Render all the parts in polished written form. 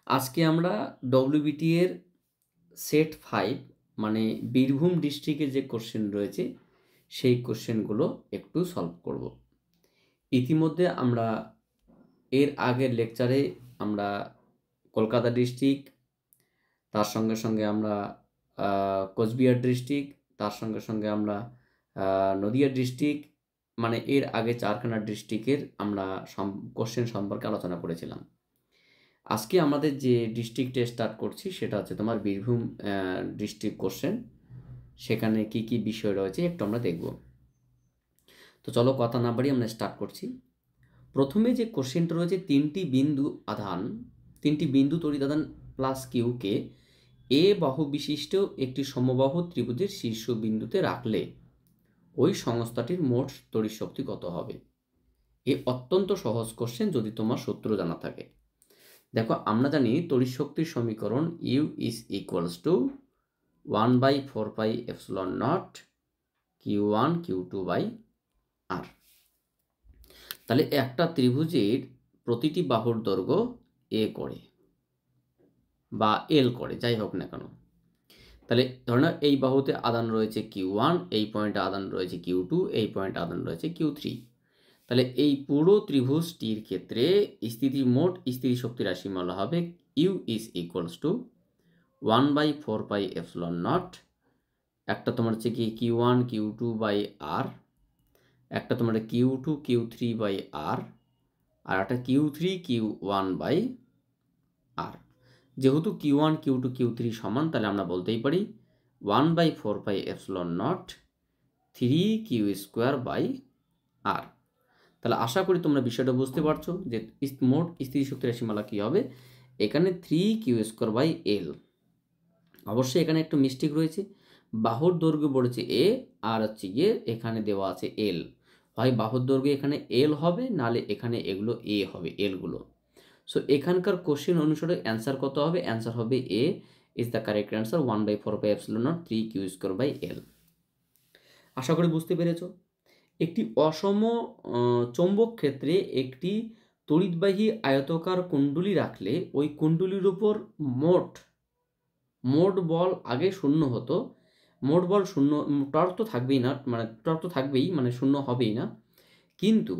আজকে আমরা ডব্লিউবিটি এর সেট 5 মানে বীরভূম ডিস্ট্রিক্টের যে কোশ্চেন রয়েছে সেই কোশ্চেনগুলো একটু সলভ করব। ইতিমধ্যে আমরা এর আগের লেকচারে আমরা কলকাতা ডিস্ট্রিক্ট, তার সঙ্গে সঙ্গে আমরা কোচবিহার ডিস্ট্রিক্ট, তার সঙ্গে সঙ্গে আমরা নদিয়া ডিস্ট্রিক্ট, মানে এর আগে চারখানা ডিস্ট্রিক্টের আমরা কোশ্চেন সম্পর্কে আলোচনা করেছিলাম। আজকে আমাদের যে ডিস্ট্রিক্টে স্টার্ট করছি সেটা হচ্ছে তোমার বীরভূম ডিস্ট্রিক্ট কোশ্চেন। সেখানে কি কি বিষয় রয়েছে একটু আমরা দেখব। তো চলো কথা না বাড়িয়ে আমরা স্টার্ট করছি। প্রথমে যে কোশ্চেনটা রয়েছে তিনটি বিন্দু তড়িৎ আধান প্লাস কিউকে এ বাহু বিশিষ্ট একটি সমবাহু ত্রিভুজের শীর্ষ বিন্দুতে রাখলে ওই সংস্থাটির মোট তড়িৎ শক্তি কত হবে? এ অত্যন্ত সহজ কোশ্চেন যদি তোমার সূত্র জানা থাকে। দেখো, আমরা জানি তড়িৎ শক্তির সমীকরণ U is equals to 1/4πε0 Q1 Q2 by R. তাহলে একটা ত্রিভুজের প্রতিটি বাহুর দৈর্ঘ্য এ করে বা এল করে, যাই হোক না কেন। তাহলে ধরে নাও এই বাহুতে আধান রয়েছে Q1, এই পয়েন্টে আধান রয়েছে Q2, এই পয়েন্টে আধান রয়েছে Q3। তাহলে এই পুরো ত্রিভুজটির ক্ষেত্রে মোট স্থিতি শক্তি রাশিমালা হবে ইউ ইজ ইকুয়ালস টু 1/4πε0। একটা তোমার হচ্ছে কি Q1 Q2 বাই আর, একটা তোমার Q2 Q3 বাই আর, আর একটা Q3 Q1 বাই আর। যেহেতু Q1 Q2 Q3 সমান, তাহলে আমরা বলতেই পারি 1/4πε0 3Q² বাই আর। তাহলে আশা করি তোমরা বিষয়টা বুঝতে পারছো যে মোট স্থিতিশক্তি রাশিমালা কী হবে। এখানে 3Q² বাই এল। অবশ্যই এখানে একটু মিস্টেক রয়েছে, বাহুর দৈর্ঘ্য বলেছে এ আর হচ্ছে গিয়ে এখানে দেওয়া আছে এল। হয় বাহুর দৈর্ঘ্য এখানে এল হবে, নালে এখানে এগুলো এ হবে, এলগুলো। সো এখানকার কোশ্চেন অনুসারে অ্যান্সার কত হবে? অ্যান্সার হবে A is the correct answer 1/4πε0 3Q² by L. আশা করি বুঝতে পেরেছ। একটি অসম চৌম্বক ক্ষেত্রে একটি তড়িৎবাহী আয়তকার কুণ্ডলী রাখলে ওই কুণ্ডলীর উপর মোট বল আগে শূন্য হতো। মোট বল শূন্য, টর্ক তো থাকবেই না, মানে টর্ক তো থাকবেই, মানে শূন্য হবেই না, কিন্তু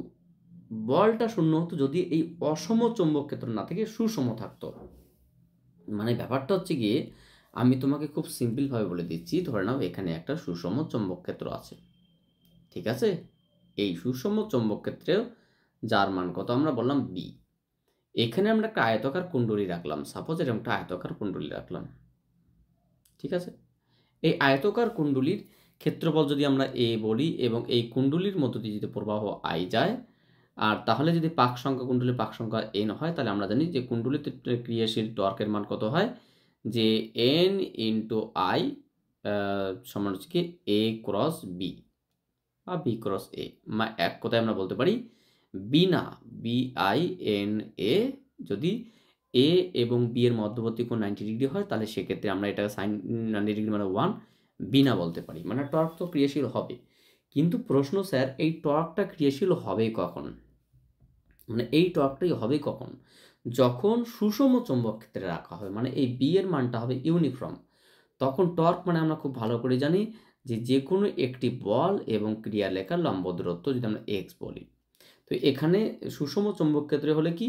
বলটা শূন্য হতো যদি এই অসম চৌম্বক ক্ষেত্র না থেকে সুষম থাকতো। মানে ব্যাপারটা হচ্ছে গিয়ে, আমি তোমাকে খুব সিম্পলভাবে বলে দিচ্ছি। ধরে নাও এখানে একটা সুষম চৌম্বক ক্ষেত্র আছে, ঠিক আছে? এই সুষম চৌম্বক ক্ষেত্রেও যার মান কত আমরা বললাম বি। এখানে আমরা একটা আয়তকার কুণ্ডলী রাখলাম, সাপোজ এরকম একটা আয়তকার কুণ্ডলী রাখলাম, ঠিক আছে? এই আয়তকার কুণ্ডলীর ক্ষেত্রফল যদি আমরা এ বলি এবং এই কুণ্ডলীর মধ্য দিয়ে যদি প্রবাহ আই যায়, আর তাহলে যদি পাক সংখ্যা কুণ্ডলীর পাক সংখ্যা এন হয়, তাহলে আমরা জানি যে কুণ্ডলীতে ক্রিয়াশীল টর্কের মান কত হয়, যে এন ইন্টু আই সমান হচ্ছে কি এ ক্রস বি বা বি ক্রস এ। এক কথায় আমরা বলতে পারি বিনা BINA যদি এ এবং বি এর মধ্যবর্তী কোণ 90 ডিগ্রি হয়, তাহলে সেক্ষেত্রে আমরা এটাকে সাইন 90 ডিগ্রি মানে 1 বিনা বলতে পারি। মানে টর্ক তো ক্রিয়াশীল হবে, কিন্তু প্রশ্ন স্যার এই টর্কটা ক্রিয়াশীল হবে কখন? মানে এই টর্কটাই হবে কখন? যখন সুষম চৌম্বক ক্ষেত্রে রাখা হবে, মানে এই বি এর মানটা হবে ইউনিফর্ম। তখন টর্ক মানে আমরা খুব ভালো করে জানি যে কোনো একটি বল এবং ক্রিয়ালেখার লম্ব দূরত্ব যদি আমরা এক্স বলি। তো এখানে সুষম চৌম্বক ক্ষেত্রে হলে কি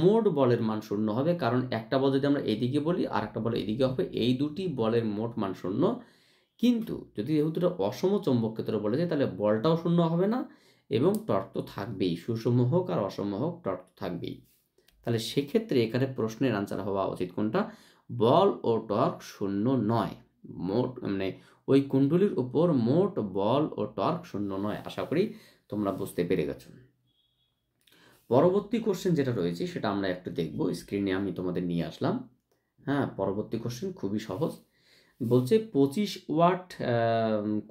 মোট বলের মান শূন্য হবে, কারণ একটা বল যদি আমরা এদিকে বলি আর একটা বল এদিকে হবে, এই দুটি বলের মোট মান শূন্য। কিন্তু যদি যেহেতু এটা অসম চৌম্বক ক্ষেত্র বলেছে, তাহলে বলটাও শূন্য হবে না এবং টর্ক তো থাকবেই, সুষম হোক আর অসম হোক টর্ক তো থাকবেই। তাহলে সেক্ষেত্রে এখানে প্রশ্নের আনসার হওয়া উচিত কোনটা? বল ও টর্ক শূন্য নয়। মোট মানে ওই কুণ্ডলীর উপর মোট বল ও টর্ক শূন্য নয়। আশা করি তোমরা বুঝতে পেরে গেছো। পরবর্তী কোশ্চেন যেটা রয়েছে সেটা আমরা একটু দেখব, স্ক্রিনে আমি তোমাদের নিয়ে আসলাম। হ্যাঁ, পরবর্তী কোশ্চেন খুবই সহজ। বলছে 25 ওয়াট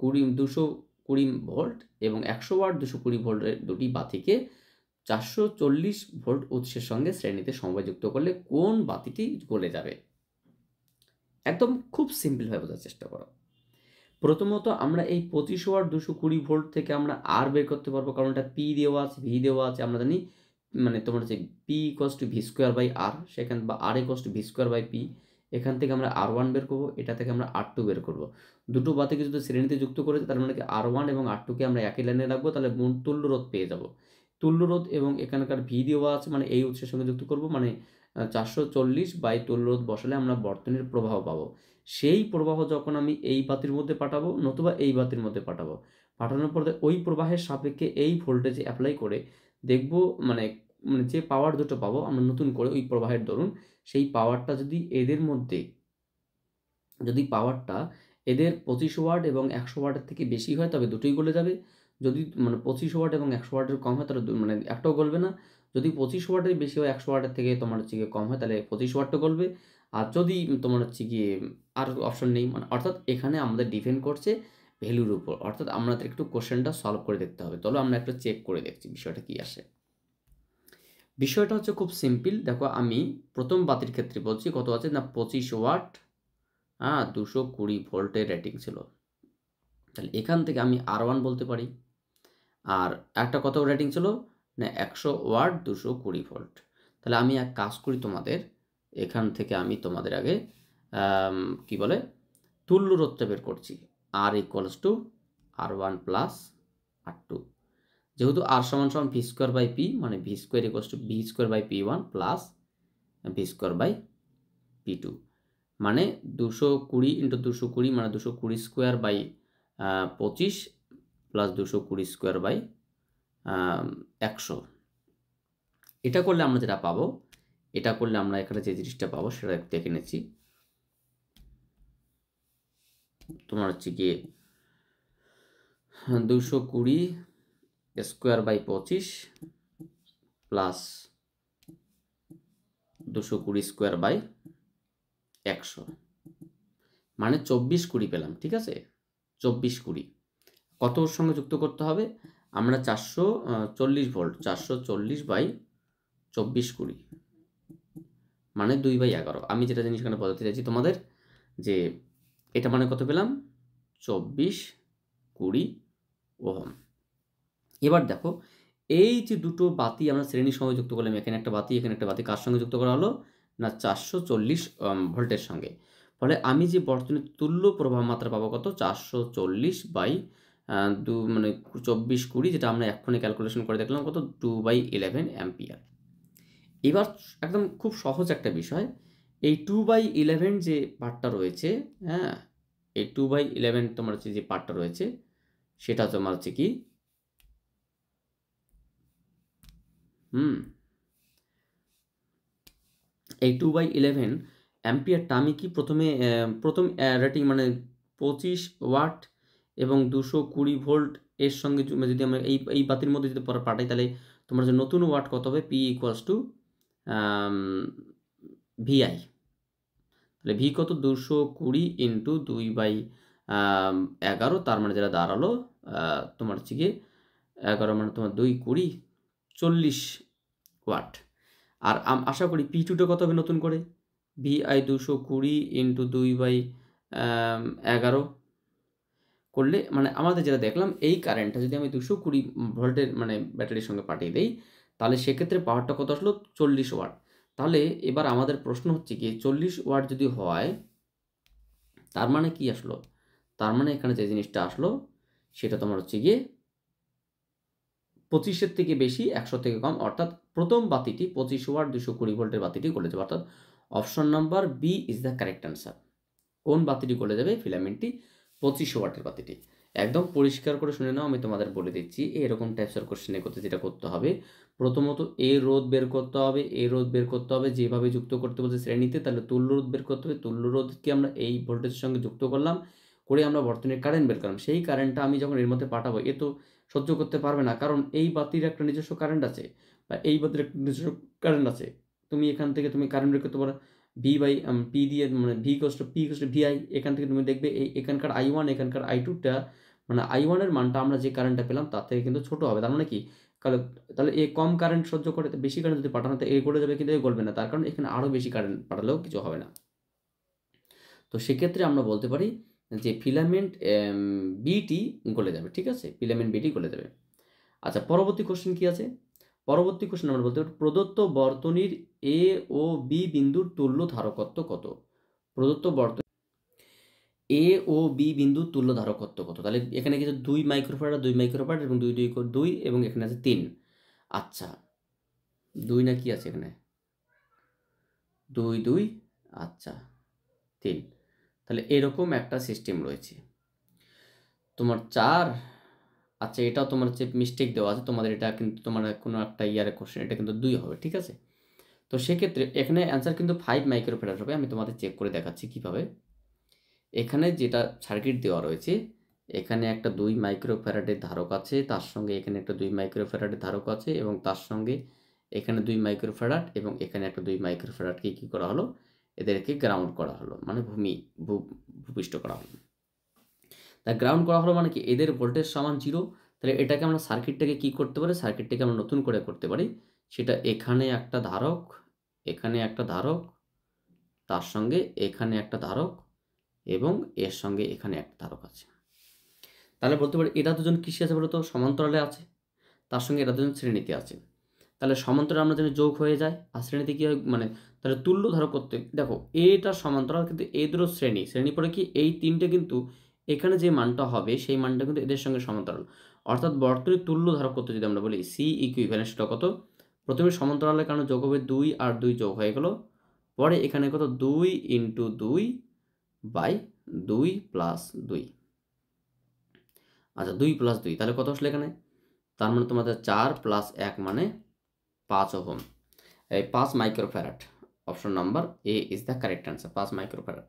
220 ভোল্ট এবং 100 ওয়াট 220 ভোল্টের দুটি বাতিকে 440 ভোল্ট উৎসের সঙ্গে শ্রেণীতে সংযোগযুক্ত করলে কোন বাতিটি জ্বলে যাবে? একদম খুব সিম্পলভাবে বোঝার চেষ্টা করো। প্রথমত আমরা এই 25 ওয়াট 220 ভোল্ট থেকে আমরা আর বের করতে পারবো, কারণ এটা পি দেওয়া আছে, ভি দেওয়া আছে। আমরা জানি মানে তোমার হচ্ছে P equals to V square by R, সেখান বা R equals to V square by P, এখান থেকে আমরা R1 বের করবো, এটা থেকে আমরা R2 বের করবো। দুটো বাতিকে যদি শ্রেণীতে যুক্ত করেছে তার মানে কি R1 এবং R2কে আমরা একই লাইনে রাখবো, তাহলে তুল্য রোধ পেয়ে যাব। তুল্য রোধ এবং এখানকার ভি দেওয়া আছে, মানে এই উৎসের সঙ্গে যুক্ত করব, মানে 440 বাই তুল্য রোধ বসালে আমরা বর্তনীর প্রবাহ পাবো। সেই প্রবাহ যখন আমি এই বাতির মধ্যে পাঠাবো নতুবা এই বাতির মধ্যে পাঠাবো, পাঠানোর পরে ওই প্রবাহের সাপেক্ষে এই ভোল্টেজ অ্যাপ্লাই করে দেখব, মানে মানে যে পাওয়ার দুটো পাবো আমরা নতুন করে ওই প্রবাহের দরুন, সেই পাওয়ারটা যদি এদের মধ্যে, যদি পাওয়ারটা এদের 25 ওয়াট এবং 100 ওয়াটের থেকে বেশি হয় তবে দুটোই গলে যাবে। যদি মানে 25 ওয়াট এবং 100 ওয়াটের কম হয় তাহলে মানে একটাও গলবে না। যদি 25 ওয়াটের বেশি হয় 100 ওয়াটের থেকে তোমার হচ্ছে গিয়ে কম হয় তাহলে 25 ওয়াটটা গলবে। আর যদি তোমার হচ্ছে গিয়ে আর অপশন নেই, মানে অর্থাৎ এখানে আমাদের ডিপেন্ড করছে ভ্যালুর উপর, অর্থাৎ আমাদের একটু কোশ্চেনটা সলভ করে দেখতে হবে। চলো আমরা একটা চেক করে দেখছি বিষয়টা কি আসে। বিষয়টা হচ্ছে খুব সিম্পল। দেখো আমি প্রথম বাতির ক্ষেত্রে বলছি কত আছে না 25 ওয়াট, 220 ভোল্টের রেটিং ছিল। তাহলে এখান থেকে আমি R1 বলতে পারি। আর একটা কত রেটিং ছিল না 100 ওয়াট 220 ভোল্ট। তাহলে আমি এক কাজ করি, তোমাদের এখান থেকে আমি তোমাদের আগে কি বলে তুল্য রোধটা বের করছি। R equals to R1 plus R2, যেহেতু R সমান সমান ভি স্কোয়ার বাই পি, মানে v square equals to V square by P1 plus v square by P2, মানে 220 ইন্টু 220 মানে 220 square by 25 plus 220 square by 100। এটা করলে আমরা যেটা পাবো, এটা করলে আমরা এখানে যে জিনিসটা পাবো সেটা দেখে নিচ্ছি। তোমার হচ্ছে গিয়ে 220 square by 25 plus 220 square by 100, মানে 2420 পেলাম। ঠিক আছে, 2420 কতর সঙ্গে যুক্ত করতে হবে আমরা 440 ভোল্ট, 440 বাই 2420 মানে 2/11। আমি যেটা জিনিস এখানে বলতে চাইছি তোমাদের যে এটা মানে কত পেলাম 2420 ওহম। এবার দেখো এই যে দুটো বাতি আমরা শ্রেণীর সঙ্গে যুক্ত করলাম, এখানে একটা বাতি এখানে একটা বাতি, কার সঙ্গে যুক্ত করা হলো না 440 ভোল্টের সঙ্গে। ফলে আমি যে বর্তনীর তুল্য প্রবাহ মাত্রা পাবো কত 440 বাই 2 মানে 2420, যেটা আমরা এক্ষুনি ক্যালকুলেশন করে দেখলাম কত 2/11 অ্যাম্পিয়ার। এবার একদম খুব সহজ একটা বিষয়, এই 2/11 যে পার্টটা রয়েছে, হ্যাঁ এই 2/11 তোমার হচ্ছে যে পার্টটা রয়েছে সেটা তোমার হচ্ছে কি এই 2/11 অ্যাম্পিয়ারটা আমি কি প্রথম রেটিং মানে 25 ওয়াট এবং 220 ভোল্ট এর সঙ্গে যদি আমরা এই বাতির মধ্যে যদি পাঠাই তাহলে তোমার যে নতুন ওয়াট কত হবে P ইকুয়ালস টু VI। তাহলে ভি কত 220 ইন্টু 2/11, তার মানে যেটা দাঁড়ালো তোমার হচ্ছে গিয়ে 11 মানে তোমার 220 40 ওয়াট। আর আশা করি P2টা কত হবে নতুন করে VI 220 ইন্টু 2/11 করলে, মানে আমাদের যেটা দেখলাম এই কারেন্টটা যদি আমি 220 ভোল্টের মানে ব্যাটারির সঙ্গে পাঠিয়ে দেই তাহলে সেক্ষেত্রে পাওয়ারটা কত আসলো 40 ওয়াট। তাহলে এবার আমাদের প্রশ্ন হচ্ছে কি 40 ওয়াট যদি হয় তার মানে কি আসলো, তার মানে এখানে যে জিনিসটা আসলো সেটা তোমার হচ্ছে গিয়ে 25-এর থেকে বেশি 100 থেকে কম, অর্থাৎ প্রথম বাতিটি 25 ওয়াট 220 ভোল্টের বাতিটি গলে যাবে, অর্থাৎ option number B is the correct answer. কোন বাতিটি গলে যাবে ফিলামেন্টটি 25 ওয়াটের বাতিটি। একদম পরিষ্কার করে শুনে নাও, আমি তোমাদের বলে দিচ্ছি এরকম টাইপসের কোশ্চেনে করতে যেটা করতে হবে, প্রথমত এ রোধ বের করতে হবে, এ রোধ বের করতে হবে যেভাবে যুক্ত করতে বলছে শ্রেণীতে, তাহলে তুল্য রোধ বের করতে হবে, তুল্য রোধকে আমরা এই ভোল্টেজের সঙ্গে যুক্ত করলাম, করে আমরা বর্তনীর কারেন্ট বের করলাম। সেই কারেন্টটা আমি যখন এর মধ্যে পাঠাবো এ তো সহ্য করতে পারবে না, কারণ এই বাতির একটা নিজস্ব কারেন্ট আছে বা এই বাতির একটা নিজস্ব কারেন্ট আছে। তুমি এখান থেকে তুমি কারেন্ট বের করতে পারো পি দিয়ে, মানে পি কষ্ট ভিআই, এখান থেকে তুমি দেখবে এই এখানকার I1 এখানকার I2টা, মানে I1 এর মানটা আমরা যে কারেন্টটা পেলাম তার থেকে কিন্তু ছোট হবে। তার মানে কি তাহলে এ কম কারেন্ট সহ্য করে, বেশি কারেন্ট যদি পাঠানো তো এ গলে যাবে কিন্তু এ গলবে না, তার কারণ এখানে আরও বেশি কারেন্ট পাঠালেও কিছু হবে না। তো সেক্ষেত্রে আমরা বলতে পারি যে ফিলামেন্ট বিটি গলে যাবে। ঠিক আছে, ফিলামেন্ট বিটি গলে যাবে। আচ্ছা পরবর্তী কোশ্চেন কি আছে, পরবর্তী কোশ্চেন আমরা বলতে পারি প্রদত্ত বর্তনীর এ ও বি বিন্দুর তুল্য ধারকত্ব কত? প্রদত্ত বর্তনী এ ও বি বিন্দুর তুল্য ধারকত্ব কত? তাহলে এখানে কিছু 2 মাইক্রোফ্যারাড 2 মাইক্রোফ্যারাড এবং 2 2 করে 2 এবং এখানে আছে 3। আচ্ছা 2 না কি আছে এখানে 2 2 আচ্ছা 3। তাহলে এরকম একটা সিস্টেম রয়েছে তোমার 4। আচ্ছা এটাও তোমার হচ্ছে মিস্টেক দেওয়া আছে তোমাদের, এটা কিন্তু তোমার কোনো একটা ইয়ারের কোশ্চেন, এটা কিন্তু 2 হবে, ঠিক আছে। তো সেক্ষেত্রে এখানে অ্যান্সার কিন্তু 5 মাইক্রোফ্যারাড হবে। আমি তোমাদের চেক করে দেখাচ্ছি কীভাবে। এখানে যেটা সার্কিট দেওয়া রয়েছে, এখানে একটা 2 মাইক্রোফ্যারাডের ধারক আছে, তার সঙ্গে এখানে একটা 2 মাইক্রোফ্যারাডের ধারক আছে এবং তার সঙ্গে এখানে 2 মাইক্রোফ্যারাড এবং এখানে একটা 2 মাইক্রোফ্যারাডকে কী করা হলো, এদেরকে গ্রাউন্ড করা হলো, মানে ভূপিষ্ট করা হলো। তা গ্রাউন্ড করা হলো মানে কি, এদের ভোল্টেজ সমান 0। তাহলে এটাকে আমরা সার্কিটটাকে কী করতে পারি, সার্কিটটাকে আমরা নতুন করে করতে পারি। সেটা এখানে একটা ধারক, এখানে একটা ধারক, তার সঙ্গে এখানে একটা ধারক এবং এর সঙ্গে এখানে একটা ধারক আছে। তাহলে বলতে পারি এরা দুজন কিসে আছে বলতো, সমান্তরালে আছে, তার সঙ্গে এরা দুজন শ্রেণীতে আছে। তাহলে সমান্তরাল আমরা জানি যোগ হয়ে যায়, আর শ্রেণীতে কী হয়, মানে তাহলে তুল্য ধারক করতে দেখো এটা সমান্তরাল, কিন্তু এই দুটো শ্রেণী পরে কি এই তিনটে কিন্তু এখানে যে মানটা হবে সেই মানটা কিন্তু এদের সঙ্গে সমান্তরাল। অর্থাৎ বর্তনীর তুল্য ধারক করতে যদি আমরা বলি সি ইকুইভ্যালেন্ট, সেটা কত, প্রথমে সমান্তরালের কারণে যোগ হবে 2 আর 2 যোগ হয়ে গেল, পরে এখানে কত 2 × 2 বাই 2 + 2। আচ্ছা 2 + 2 তাহলে কত আসলে এখানে, তার মানে তোমাদের 4 + 1 মানে 5 ওহম, এই 5 microfarad. Option number A is the correct answer, 5 microfarad.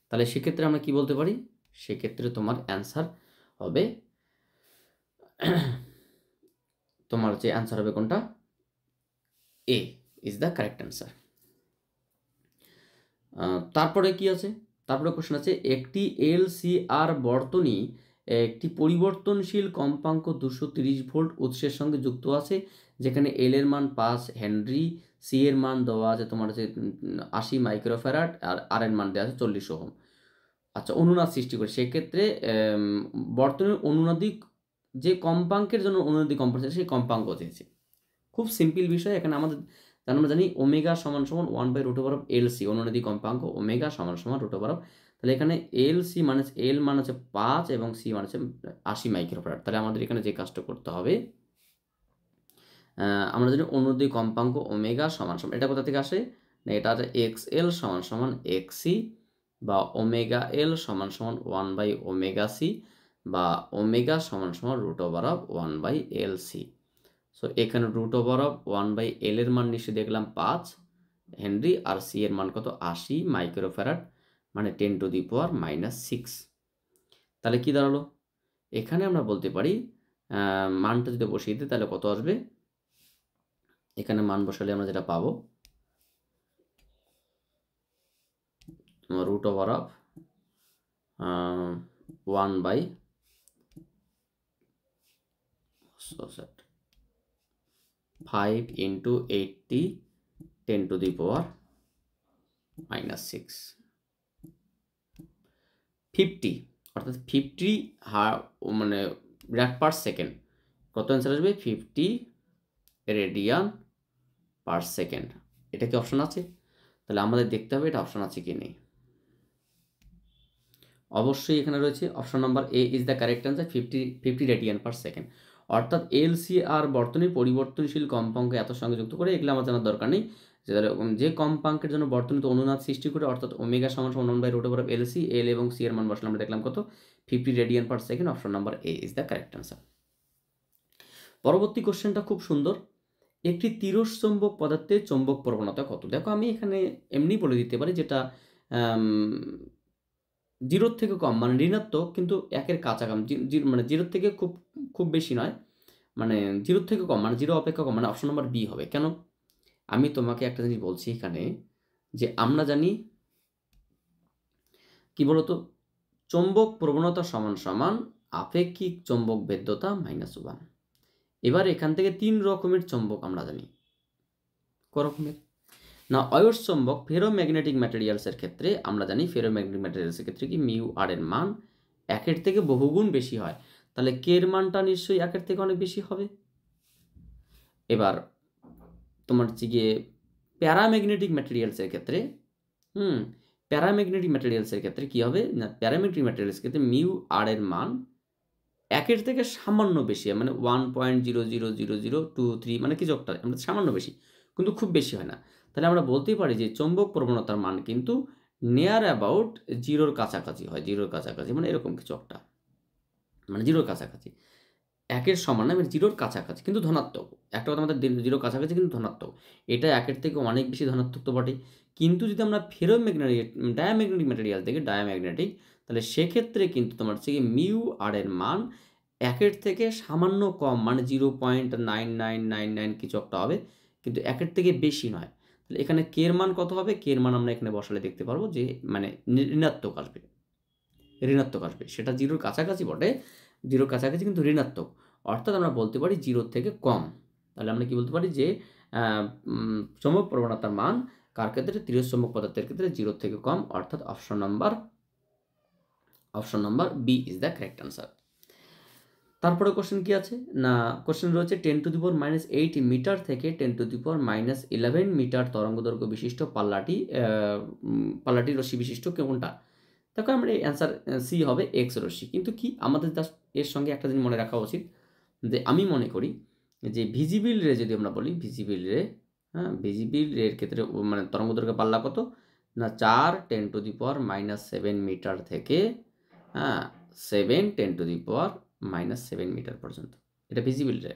তাহলে সেক্ষেত্রে আমরা কি বলতে পারি, সেক্ষেত্রে তোমার অ্যান্সার হবে তোমার যে অ্যান্সার হবে কোনটা, এ ইজ দ্য কারেক্ট অ্যান্সার। তারপরে কি আছে, তারপরে কোশ্চেন আছে একটি এলসিআর বর্তনী একটি পরিবর্তনশীল কম্পাঙ্ক 230 ভোল্ট উৎসের সঙ্গে যুক্ত আছে, যেখানে এল এর মান 5 হেনরি, সি এর মান দেওয়া আছে তোমার হচ্ছে 80 মাইক্রোফ্যারাড, আর আর এর মান দেওয়া আছে 40 ওহম। আচ্ছা অনুনাদ সৃষ্টি করে, সেক্ষেত্রে বর্তনীর অনুনাদিক যে কম্পাঙ্কের জন্য অনুনাদিক কম্পাঙ্ক সেই কম্পাঙ্ক চেয়েছে। খুব সিম্পল বিষয়, এখানে আমাদের আমরা জানি ওমেগা সমান সমান 1/√LC, অনুনাদিক কম্পাঙ্ক ওমেগা সমান সমান √, তাহলে এখানে LC মানে L মান হচ্ছে 5 এবং C মান হচ্ছে 80 মাইক্রোফ্যারাড। তাহলে আমাদের এখানে যে কাজটা করতে হবে, আমরা জানি অনুনাদিক কম্পাঙ্ক ওমেগা সমান সমান, এটা কোথা থেকে আসে না, এটা আছে XL সমান সমান XC বা ওমেগা L সমান সমান 1/ωc বা ওমেগা সমান সমান √1/LC। সো এখানে √1/L এর মান নিশ্চয়ই দেখলাম 5 হেনরি, আর সি এর মান কত 80 মাইক্রোফ্যারাড, মানে 10⁻⁻6। তাহলে কি দাঁড়ালো, এখানে আমরা বলতে পারি মানটা যদি বসিয়ে দিই তাহলে কত আসবে, এখানে মান বসালে আমরা যেটা পাবো √5 × 80 10⁻⁻6 50, অর্থাৎ 50 মানে রেড পার সেকেন্ড। কত অ্যান্সার আসবে 50 রেডিয়ান পার সেকেন্ড। এটা কি অপশন আছে, তাহলে আমাদের দেখতে হবে এটা অপশন আছে কি নেই। অবশ্যই এখানে রয়েছে option number A is the correct answer, 50 radian per second. অর্থাৎ এলসিআর বর্তনীর পরিবর্তনশীল কম্পাঙ্ক এত সঙ্গে যুক্ত করে, এগুলো আমার জানার দরকার নেই। যে কম্পাঙ্কের জন্য বর্তনীতে অনুনাদ সৃষ্টি করে, অর্থাৎ ওমেগা সমান সমান 1/√LC, এল এবং সি এর মান বসলে আমরা দেখলাম কত 50 radian per second. Option number A is the correct answer. পরবর্তী কোশ্চেনটা খুব সুন্দর, একটি তিরস্ চৌম্বক পদার্থের চৌম্বক প্রবণতা কত? দেখো আমি এখানে এমনি বলে দিতে পারি, যেটা 0 থেকে কম মানে ঋণাত্মক কিন্তু 1-এর কাছাকাছি, মানে 0 থেকে খুব খুব বেশি নয়, মানে 0 থেকে কম মানে 0 অপেক্ষা কম, মানে অপশন নাম্বার বি হবে। কেন, আমি তোমাকে একটা জিনিস বলছি এখানে, যে আমরা জানি কি বলতো, চৌম্বক প্রবণতা সমান সমান আপেক্ষিক চৌম্বক ভেদ্যতা -1। এবার এখান থেকে 3 রকমের চৌম্বক আমরা জানি, ক রকমের না, অয়স্চৌম্বক ফেরোম্যাগনেটিক ম্যাটেরিয়ালসের ক্ষেত্রে আমরা জানি, ফেরোম্যাগনেটিক ম্যাটেরিয়ালসের ক্ষেত্রে কি μr এর মান 1-এর থেকে বহুগুণ বেশি হয়। তাহলে কে এর মানটা নিশ্চয়ই 1-এর থেকে অনেক বেশি হবে। এবার তোমার হচ্ছে গিয়ে প্যারাম্যাগনেটিক ম্যাটেরিয়ালসের ক্ষেত্রে প্যারাম্যাগনেটিক ম্যাটেরিয়ালসের ক্ষেত্রে কী হবে না, প্যারাম্যাগনেটিক ম্যাটেরিয়ালসের ক্ষেত্রে মিউ আর এর মান 1-এর থেকে সামান্য বেশি, মানে 1.000023 মানে কিছু একটা আমরা সামান্য বেশি, কিন্তু খুব বেশি হয় না। তাহলে আমরা বলতেই পারি যে চৌম্বক প্রবণতার মান কিন্তু নিয়ার অ্যাবাউট 0-র কাছাকাছি হয়, 0-র কাছাকাছি মানে এরকম কিছু একটা, মানে 0-র কাছাকাছি। 1-এর সমান না, মানে 0-র কাছাকাছি কিন্তু ধনাত্মক। একটা কথা আমাদের 0-র কাছাকাছি কিন্তু ধনাত্মক। এটা 1-এর থেকে অনেক বেশি ধনাত্মক তো বটেই। কিন্তু যদি আমরা ডায়াম্যাগনেটিক ম্যাটেরিয়াল থেকে ডায়াম্যাগনেটিক, তাহলে সেক্ষেত্রে কিন্তু তোমার হচ্ছে গিয়ে মিউ আর এর মান 1-এর থেকে সামান্য কম, মানে 0.9999 কিছু একটা হবে, কিন্তু 1-এর থেকে বেশি নয়। তাহলে এখানে কে এর মান কত হবে? কে এর মান আমরা এখানে বসালে দেখতে পারবো যে মানে ঋণাত্মক আসবে, সেটা 0-র কাছাকাছি বটে, 0-র কাছাকাছি কিন্তু ঋণাত্মক, অর্থাৎ আমরা বলতে পারি 0-র থেকে কম। তাহলে আমরা কি বলতে পারি যে চৌম্বক প্রবণতার মান কার ক্ষেত্রে? তির্যক পদার্থের ক্ষেত্রে 0-র থেকে কম, অর্থাৎ option number B is the correct answer. তারপরে কোশ্চেন কি আছে না, কোশ্চেন রয়েছে 10⁻⁸ মিটার থেকে 10⁻11 মিটার তরঙ্গদৈর্ঘ্য বিশিষ্ট পাল্লাটি রশ্মি বিশিষ্ট কোনটা? দেখো আমরা অ্যান্সার সি হবে এক্স রশ্মি। কিন্তু কি আমাদের জাস্ট এর সঙ্গে একটা জিনিস মনে রাখা উচিত, যে আমি মনে করি যে ভিজিবল রে যদি আমরা বলি, ভিজিবল রের ক্ষেত্রে মানে তরঙ্গদৈর্ঘ্য পাল্লা কত না 4 10⁻⁷ মিটার থেকে 7 10⁻⁷ মিটার পর্যন্ত, এটা ভিজিবল রে।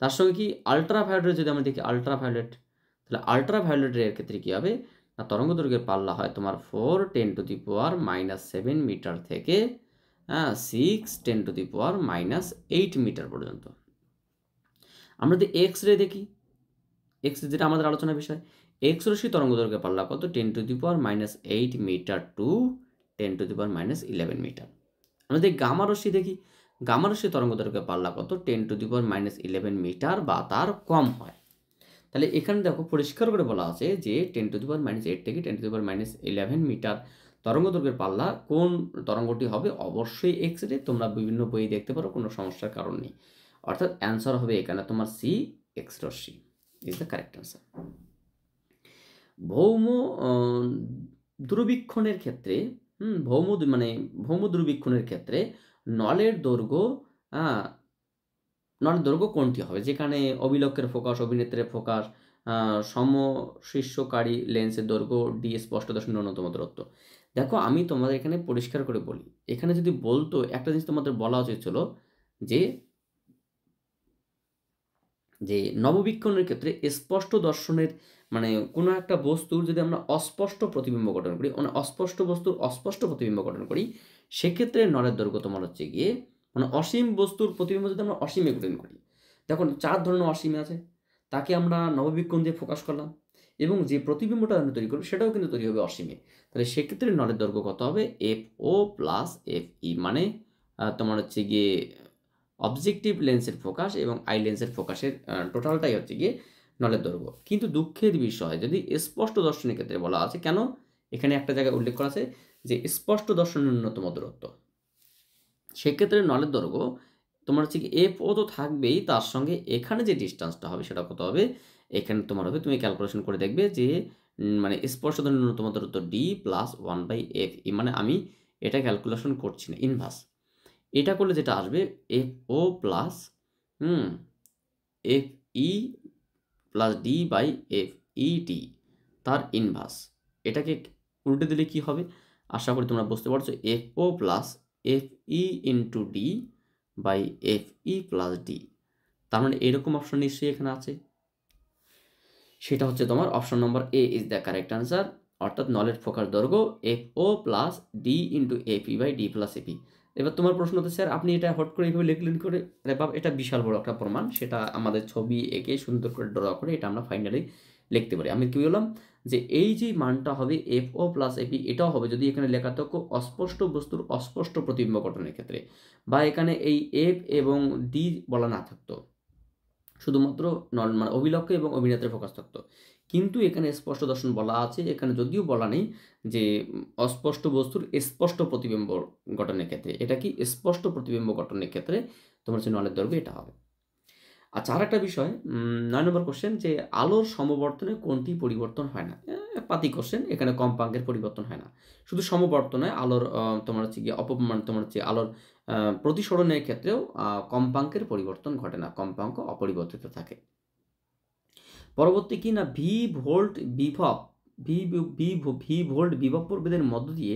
তার সঙ্গে কি আলট্রাভায়োলেট রে যদি আমরা দেখি, আলট্রাভায়োলেট, তাহলে আলট্রাভায়োলেট রের ক্ষেত্রে কী হবে না, তরঙ্গদৈর্ঘ্যের পাল্লা হয় তোমার 4 10⁻⁷ মিটার থেকে 6 10⁻⁸ মিটার পর্যন্ত। আমরা যদি এক্স রে দেখি, এক্স যেটা আমাদের আলোচনার বিষয়, এক্স রশ্মি তরঙ্গদৈর্ঘ্যের পাল্লা কত? 10⁻⁸ মিটার টু 10⁻⁻11 মিটার। আমরা যদি গামা রশ্মি দেখি, গামা রশ্মি তরঙ্গদৈর্ঘ্যের পাল্লা কত? 10⁻⁻11 মিটার বা তার কম হয়। তাহলে এখানে দেখো পরিষ্কার করে বলা আছে যে 10⁻⁸ থেকে 10⁻11 মিটার তরঙ্গদৈর্ঘ্যের পাল্লা কোন তরঙ্গটি হবে? অবশ্যই এক্স রে। তোমরা বিভিন্ন বই দেখতে পারো, কোনো সমস্যার কারণ নেই। অর্থাৎ অ্যান্সার হবে এখানে তোমার সি, এক্স রশ্মি ইজ দ্য কারেক্ট অ্যান্সার। ভৌম দূরবীক্ষণের ক্ষেত্রে ভৌম দূরবীক্ষণের ক্ষেত্রে নলের দৈর্ঘ্য কোনটি হবে? যেখানে অবিলক্ষের ফোকাস, অভিনেত্রের ফোকাস, সমশীর্ষকারী লেন্সের দৈর্ঘ্য ডি, স্পষ্ট দর্শন ন্যূনতম দূরত্ব। দেখো আমি তোমাদের এখানে পরিষ্কার করে বলি, এখানে যদি বলতো একটা জিনিস তোমাদের বলা উচিত ছিল যে নববীক্ষণের ক্ষেত্রে স্পষ্ট দর্শনের মানে কোনো একটা বস্তুর যদি আমরা অস্পষ্ট প্রতিবিম্ব গঠন করি, মানে অস্পষ্ট বস্তুর অস্পষ্ট প্রতিবিম্ব গঠন করি, সেক্ষেত্রে নলের দৈর্ঘ্য তোমার হচ্ছে গিয়ে মানে অসীম বস্তুর প্রতিবিম্ব যদি আমরা অসীমে গঠন করি, দেখুন 4 ধরনের অসীমে আছে, তাকে আমরা নববীক্ষণ দিয়ে ফোকাস করলাম এবং যে প্রতিবিম্বটা আমরা তৈরি করবো সেটাও কিন্তু তৈরি হবে অসীমে। তাহলে সেক্ষেত্রে নলের দৈর্ঘ্য কত হবে? FO প্লাস FE, মানে তোমার হচ্ছে গিয়ে অবজেক্টিভ লেন্সের ফোকাস এবং আই লেন্সের ফোকাসের টোটালটাই হচ্ছে গিয়ে নলের দৈর্ঘ্য। কিন্তু দুঃখের বিষয় যদি স্পষ্ট দর্শনের ক্ষেত্রে বলা আছে, কেন এখানে একটা জায়গায় উল্লেখ করা আছে যে স্পষ্ট দর্শনের ন্যূনতম দূরত্ব, সেক্ষেত্রে নলের দৈর্ঘ্য তোমার হচ্ছে কি FO তো থাকবেই, তার সঙ্গে এখানে যে ডিস্টেন্সটা হবে সেটা কত হবে? এখানে তোমার হবে, তুমি ক্যালকুলেশন করে দেখবে যে মানে স্পষ্ট দর্শনের ন্যূনতম দূরত্ব D প্লাস 1/FE, মানে আমি এটা ক্যালকুলেশন করছি না, ইনভার্স। এটা করলে যেটা আসবে FO plus FE plus D by FET, তার ইনভার্স। এটাকে উল্টে দিলে কি হবে? আশা করি তোমরা বুঝতে পারছো, FO plus FE into D by FE plus D। তার মানে এরকম অপশন নিশ্চয়ই এখানে আছে, সেটা হচ্ছে তোমার option number a is the correct answer. অর্থাৎ নলের ফোকাস দৈর্ঘ্য FO plus D into FE by D plus FE। এবার তোমার প্রশ্ন হচ্ছে স্যার আপনি এটা হট করে এইভাবে লিখলেন করে, আরে বাবা এটা বিশাল বড় একটা প্রমাণ, সেটা আমাদের ছবি এঁকে সুন্দর করে ড্র করে এটা আমরা ফাইনালি লিখতে পারি। আমি কি বললাম যে এই যে মানটা হবে FO প্লাস FE, এটাও হবে যদি এখানে লেখা থাকতো অস্পষ্ট বস্তুর অস্পষ্ট প্রতিবিম্ব গঠনের ক্ষেত্রে, বা এখানে এই F এবং D বলা না থাকতো, শুধুমাত্র মানে অভিলক্ষ এবং অভিনেত্রের ফোকাস থাকতো। কিন্তু এখানে স্পষ্ট দর্শন বলা আছে, এখানে যদিও বলা নেই যে অস্পষ্ট বস্তুর স্পষ্ট প্রতিবিম্ব গঠনের ক্ষেত্রে, এটা কি স্পষ্ট প্রতিবিম্ব গঠনের ক্ষেত্রে তোমার হচ্ছে নলের দৈর্ঘ্য এটা হবে। আচ্ছা, আরেকটা বিষয় ৯ নম্বর কোয়েশ্চেন যে আলোর সমবর্তনে কোনটি পরিবর্তন হয় না? পাতি কোয়েশ্চেন, এখানে কম্পাঙ্কের পরিবর্তন হয় না। শুধু সমবর্তনে আলোর তোমার হচ্ছে গিয়ে তোমার হচ্ছে আলোর প্রতিসরণের ক্ষেত্রেও কম্পাঙ্কের পরিবর্তন ঘটে না। কম্পাঙ্ক অপরিবর্তিত থাকে। পরবর্তী কি না ভি ভোল্ট বিভব ভি ভোল্ট বিভব প্রভেদের মধ্য দিয়ে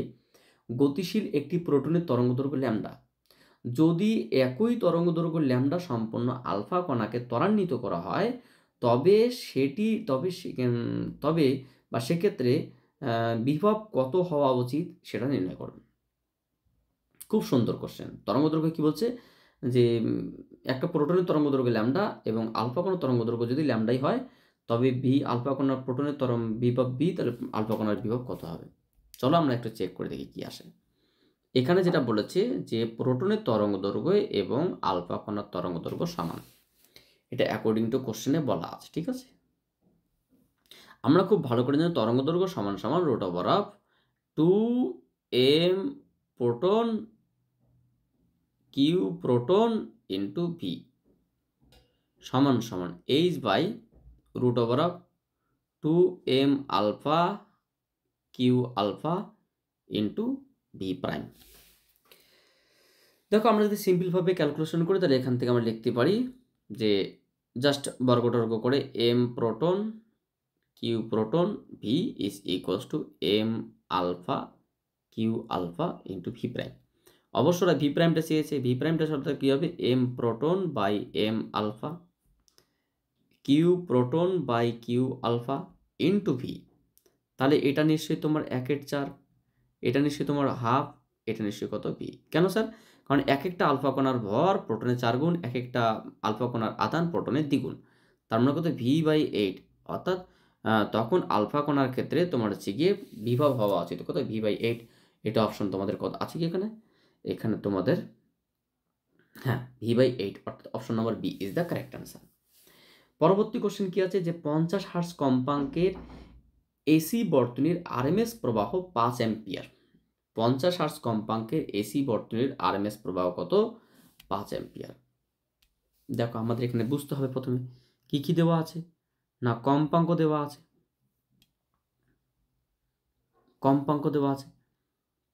গতিশীল একটি প্রোটনের তরঙ্গদৈর্ঘ্য ল্যাম্বডা যদি একই তরঙ্গদৈর্ঘ্য ল্যাম্বডা সম্পন্ন আলফা কণাকে ত্বরান্বিত করা হয় তবে বা সেক্ষেত্রে বিভব কত হওয়া উচিত সেটা নির্ণয় করুন। খুব সুন্দর কোশ্চেন। তরঙ্গদৈর্ঘ্য কি বলছে যে একটা প্রোটনের তরঙ্গদৈর্ঘ্য ল্যাম্বডা এবং আলফা কণার তরঙ্গদৈর্ঘ্য যদি ল্যাম্বডাই হয় তবে ভি আলফা কণার প্রোটনের বিভব বি, তাহলে আলফা কণার বিভব কত হবে? চলো আমরা একটু চেক করে দেখি কি আসে। এখানে যেটা বলেছে যে প্রোটনের তরঙ্গদৈর্ঘ্য এবং আলফা কণার তরঙ্গদৈর্ঘ্য সমান, এটা অ্যাকর্ডিং টু কোশ্চেনে বলা আছে, ঠিক আছে। আমরা খুব ভালো করে জানি তরঙ্গদৈর্ঘ্য সমান সমান root over of 2m proton q proton into v সমান সমান h by root over of 2m alpha q alpha into v prime. দেখো আমরা যদি সিম্পলভাবে ক্যালকুলেশন করি তাহলে এখান থেকে আমরা লিখতে পারি যে জাস্ট বর্গটর্গ করে m proton q proton v is equals to m alpha q alpha into v prime. অবশ্যই ভি প্রাইমটা চেয়েছে, ভি প্রাইমটা সাথে কী হবে m proton by m alpha q proton by q alpha into v. তাহলে এটা নিশ্চয়ই তোমার 1/4, এটা নিশ্চয়ই তোমার হাফ, এটা নিশ্চয়ই কত ভি। কেন স্যার? কারণ এক একটা আলফা কণার ভর প্রোটনের 4 গুণ, এক একটা আলফা কণার আধান প্রোটনের দ্বিগুণ, তার মানে কত ভি বাই 8। অর্থাৎ তখন আলফা কণার ক্ষেত্রে তোমার হচ্ছে গিয়ে বিভব হওয়া উচিত কত ভি বাই 8। এটা অপশন তোমাদের কত আছে কি এখানে? এখানে তোমাদের হ্যাঁ ভি বাই 8, অর্থাৎ option number b is the correct answer. পরবর্তী কোশ্চেন কি আছে যে 50 হার্টজ কম্পাঙ্কের এসি বর্তনীর আরএমএস প্রবাহ 5 অ্যাম্পিয়ার। 50 হার্টজ কম্পাঙ্কের এসি বর্তনীর আরএমএস প্রবাহ কত? 5 অ্যাম্পিয়ার। দেখো আমাদের এখানে বুঝতে হবে প্রথমে কি কি দেওয়া আছে না কম্পাঙ্ক দেওয়া আছে, কম্পাঙ্ক দেওয়া আছে।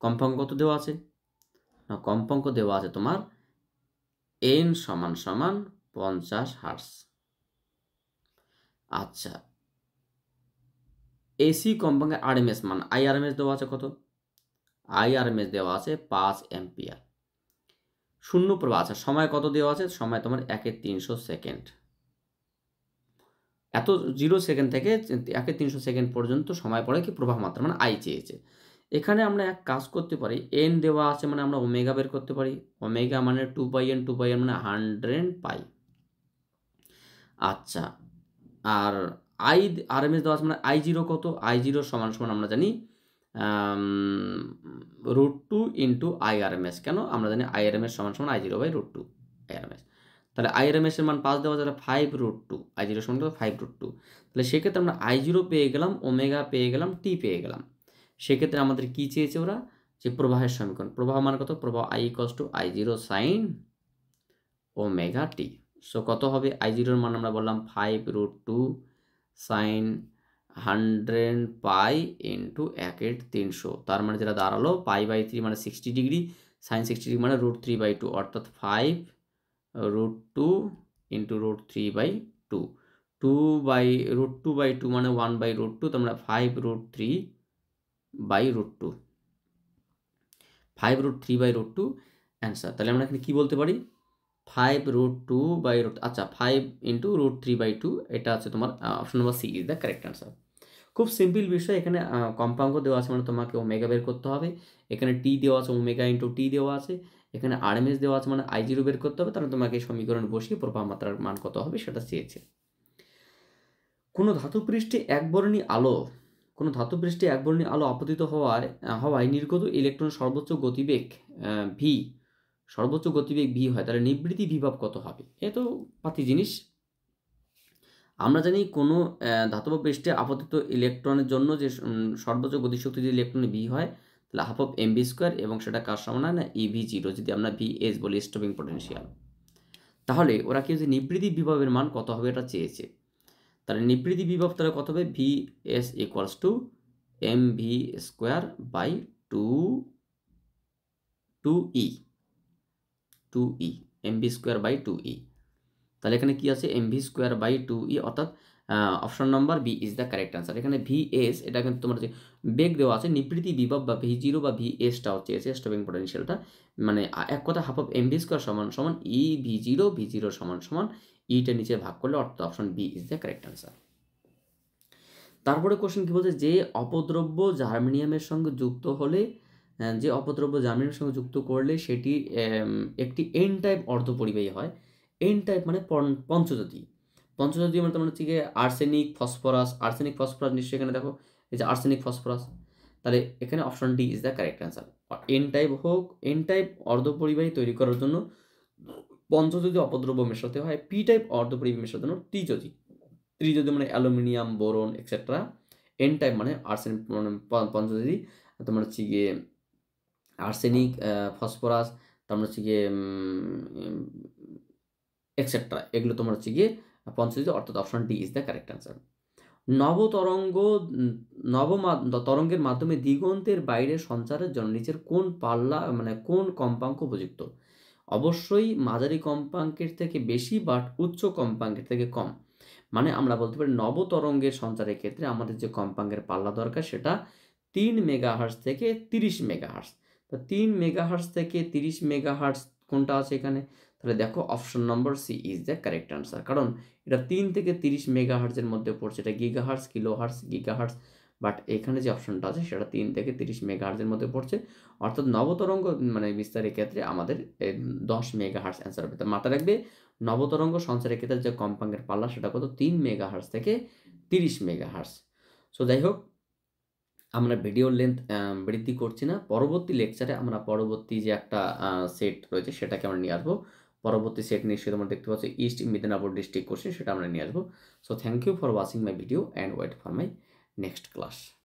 কম্পাঙ্ক কত দেওয়া আছে না কম্পাঙ্ক দেওয়া আছে তোমার n সমান সমান 50 হার্টজ। আচ্ছা, এসি কম্পাঙ্কের আরএমএস মান আইআরএমএস দেওয়া আছে কত? আইআরএমএস দেওয়া আছে 5 অ্যাম্পিয়ার। শূন্য প্রবাহ, আচ্ছা সময় কত দেওয়া আছে? সময় তোমার 1/300 সেকেন্ড। এত 0 সেকেন্ড থেকে 1/300 সেকেন্ড পর্যন্ত সময় পড়ে কি প্রবাহ মাত্রা, মানে আই চেয়েছে। এখানে আমরা এক কাজ করতে পারি, এন দেওয়া আছে মানে আমরা ওমেগা বের করতে পারি। ওমেগা মানে 2πn, 2πn মানে 100 পাই। আচ্ছা, আর আরএমএস দেওয়া আছে মানে I0 কত? I0 সমান সমান আমরা জানি √2 ইন্টু আইআরএমএস। কেন? আমরা জানি আইআরএমএস সমান সমান I0 বাই √2 আইআরএমএস। তাহলে আইআরএমএস এর মান 5 দেওয়া যাবে 5√2, I0 সমান কত? 5√2। তাহলে সেক্ষেত্রে আমরা I0 পেয়ে গেলাম, ওমেগা পেয়ে গেলাম, টি পেয়ে গেলাম। সেক্ষেত্রে আমাদের কি চেয়েছে ওরা? যে প্রবাহের সমীকরণ। প্রবাহ মান কত? প্রবাহ I = I0 sin omega t. So কত হবে? I0 এর মান আমরা বললাম 5√2 sin 100 পাই ইন্টু 1/300, তার মানে যেটা দাঁড়ালো π/3 মানে 60 ডিগ্রি, sin 60 ডিগ্রি মানে √3/2, অর্থাৎ 5√2 ইন্টু √3/2, 2/√2/2 মানে 1/√2, তার মানে 5√3/√2, 5√3/√2 অ্যান্সার। তাহলে আমরা এখানে কি বলতে পারি? 5√2/√, আচ্ছা 5 ইন্টু √3/2, এটা আছে তোমার option number c is the correct answer. খুব সিম্পল বিষয়। এখানে কম্পাঙ্ক দেওয়া আছে মানে তোমাকে ওমেগা বের করতে হবে। এখানে টি দেওয়া আছে, ওমেগা ইন্টু টি দেওয়া আছে। এখানে আরএমএস দেওয়া আছে মানে I0 বের করতে হবে। তাহলে তোমাকে সমীকরণ বসিয়ে প্রবাহ মাত্রার মান কত হবে সেটা চেয়েছে। কোনো ধাতুপৃষ্ঠে একবর্ণী আলো আপতিত হওয়ায় নির্গত ইলেকট্রন সর্বোচ্চ গতিবেগ ভি হয়, তাহলে নিবৃত্তি বিভব কত হবে? এ তো পাতি জিনিস। আমরা জানি কোনো ধাতব পৃষ্ঠে আপতিত ইলেকট্রনের জন্য যে সর্বোচ্চ গতিশক্তি যদি ইলেকট্রনে ভি হয় তাহলে হাফ অফ mv স্কোয়ার, এবং সেটা কার সমান হয় না EV0, যদি আমরা VS বলি স্টপিং পটেনশিয়াল। তাহলে ওরা কি যে নিবৃত্তি বিভবের মান কত হবে এটা চেয়েছে। তাহলে নিবৃত্তি বিভব তাহলে কত হবে, V S equals to M V square by two two E এম ভি স্কোয়ার বাই টু ই। তাহলে এখানে কি আছে, M V square by two E, অর্থাৎ option number B is the correct answer. এখানে ভি এস এটা কিন্তু তোমার যে বেগ দেওয়া আছে, নিবৃত্তি বিভব বা ভি জিরো বা ভি এসটা হচ্ছে এসে স্টপিং পোটেনশিয়ালটা, মানে এক কথা half of m V square সমান সমান ই ভি জিরো সমান সমান ইটা নিচে ভাগ করলে, অর্থাৎ option b is the correct answer. তারপরে কোশ্চেন কি বলছে, যে অপদ্রব্য জার্মেনিয়ামের সঙ্গে যুক্ত হলে, যে অপদ্রব্য জার্মেনিয়ামের সঙ্গে যুক্ত করলে সেটি একটি এন টাইপ অর্ধপরিবাহী হয়। এন টাইপ মানে পঞ্চজাতি। পঞ্চজাতি মানে তোমার হচ্ছে গিয়ে আর্সেনিক ফসফরাস নিশ্চয়ই এখানে দেখো এই যে আর্সেনিক ফসফরাস। তাহলে এখানে option D is the correct answer. N type হোক, এন টাইপ অর্ধপরিবাহী তৈরি করার জন্য পঞ্চজাতি অপদ্রব্য মেশাতে হয়, পি টাইপ অর্ধপরিবাহী মেশানোর জন্য ত্রিজাতীয় মানে aluminium, boron etcetera. N type মানে আর্সেনিক মানে পঞ্চজাতি, তোমার হচ্ছে গিয়ে আর্সেনিক, ফসফরাস, তারপর হচ্ছে গিয়ে এক্সেট্রা, এগুলো তোমার হচ্ছে গিয়ে পঞ্চজাতি, অর্থাৎ option D is the correct answer. তরঙ্গের মাধ্যমে দিগন্তের বাইরে সঞ্চারের জন্য নিচের কোন পাল্লা মানে কোন কম্পাঙ্ক উপযুক্ত? অবশ্যই মাঝারি কম্পাঙ্কের থেকে বেশি, বাট উচ্চ কম্পাঙ্কের থেকে কম। মানে আমরা বলতে পারি নবতরঙ্গের সঞ্চারের ক্ষেত্রে আমাদের যে কম্পাঙ্কের পাল্লা দরকার সেটা 3 মেগাহার্টজ থেকে 30 মেগাহার্টজ। তো 3 মেগাহার্টজ থেকে 30 মেগাহার্টজ কোনটা আছে এখানে? তাহলে দেখো option number c is the correct answer. কারণ এটা 3 থেকে 30 মেগাহার্টজের মধ্যে পড়ছে, এটা গিগাহার্টজ, কিলোহার্টজ, গিগাহার্টজ, বাট এখানে যে অপশনটা আছে সেটা 3 থেকে 30 মেগাহার্টজের মধ্যে পড়ছে, অর্থাৎ নবতরঙ্গ মানে বিস্তারের ক্ষেত্রে আমাদের 10 মেগাহার্টজ অ্যান্সার হবে। তো মাথায় রাখবে নবতরঙ্গ সঞ্চারের ক্ষেত্রে যে কম্পাঙ্কের পাল্লা সেটা কত, 3 মেগাহার্টজ থেকে 30 মেগাহার্টজ। সো যাই হোক, আমরা ভিডিওর লেন্থ বৃদ্ধি করছি না, পরবর্তী লেকচারে আমরা পরবর্তী যে একটা সেট রয়েছে সেটাকে আমরা নিয়ে আসবো। পরবর্তী সেট নিশ্চয়ই তোমরা দেখতে পাচ্ছ ইস্ট মিদনাপুর ডিস্ট্রিক্ট কোশ্চেন, সেটা আমরা নিয়ে আসবো। So thank you for watching my video and wait for my next class.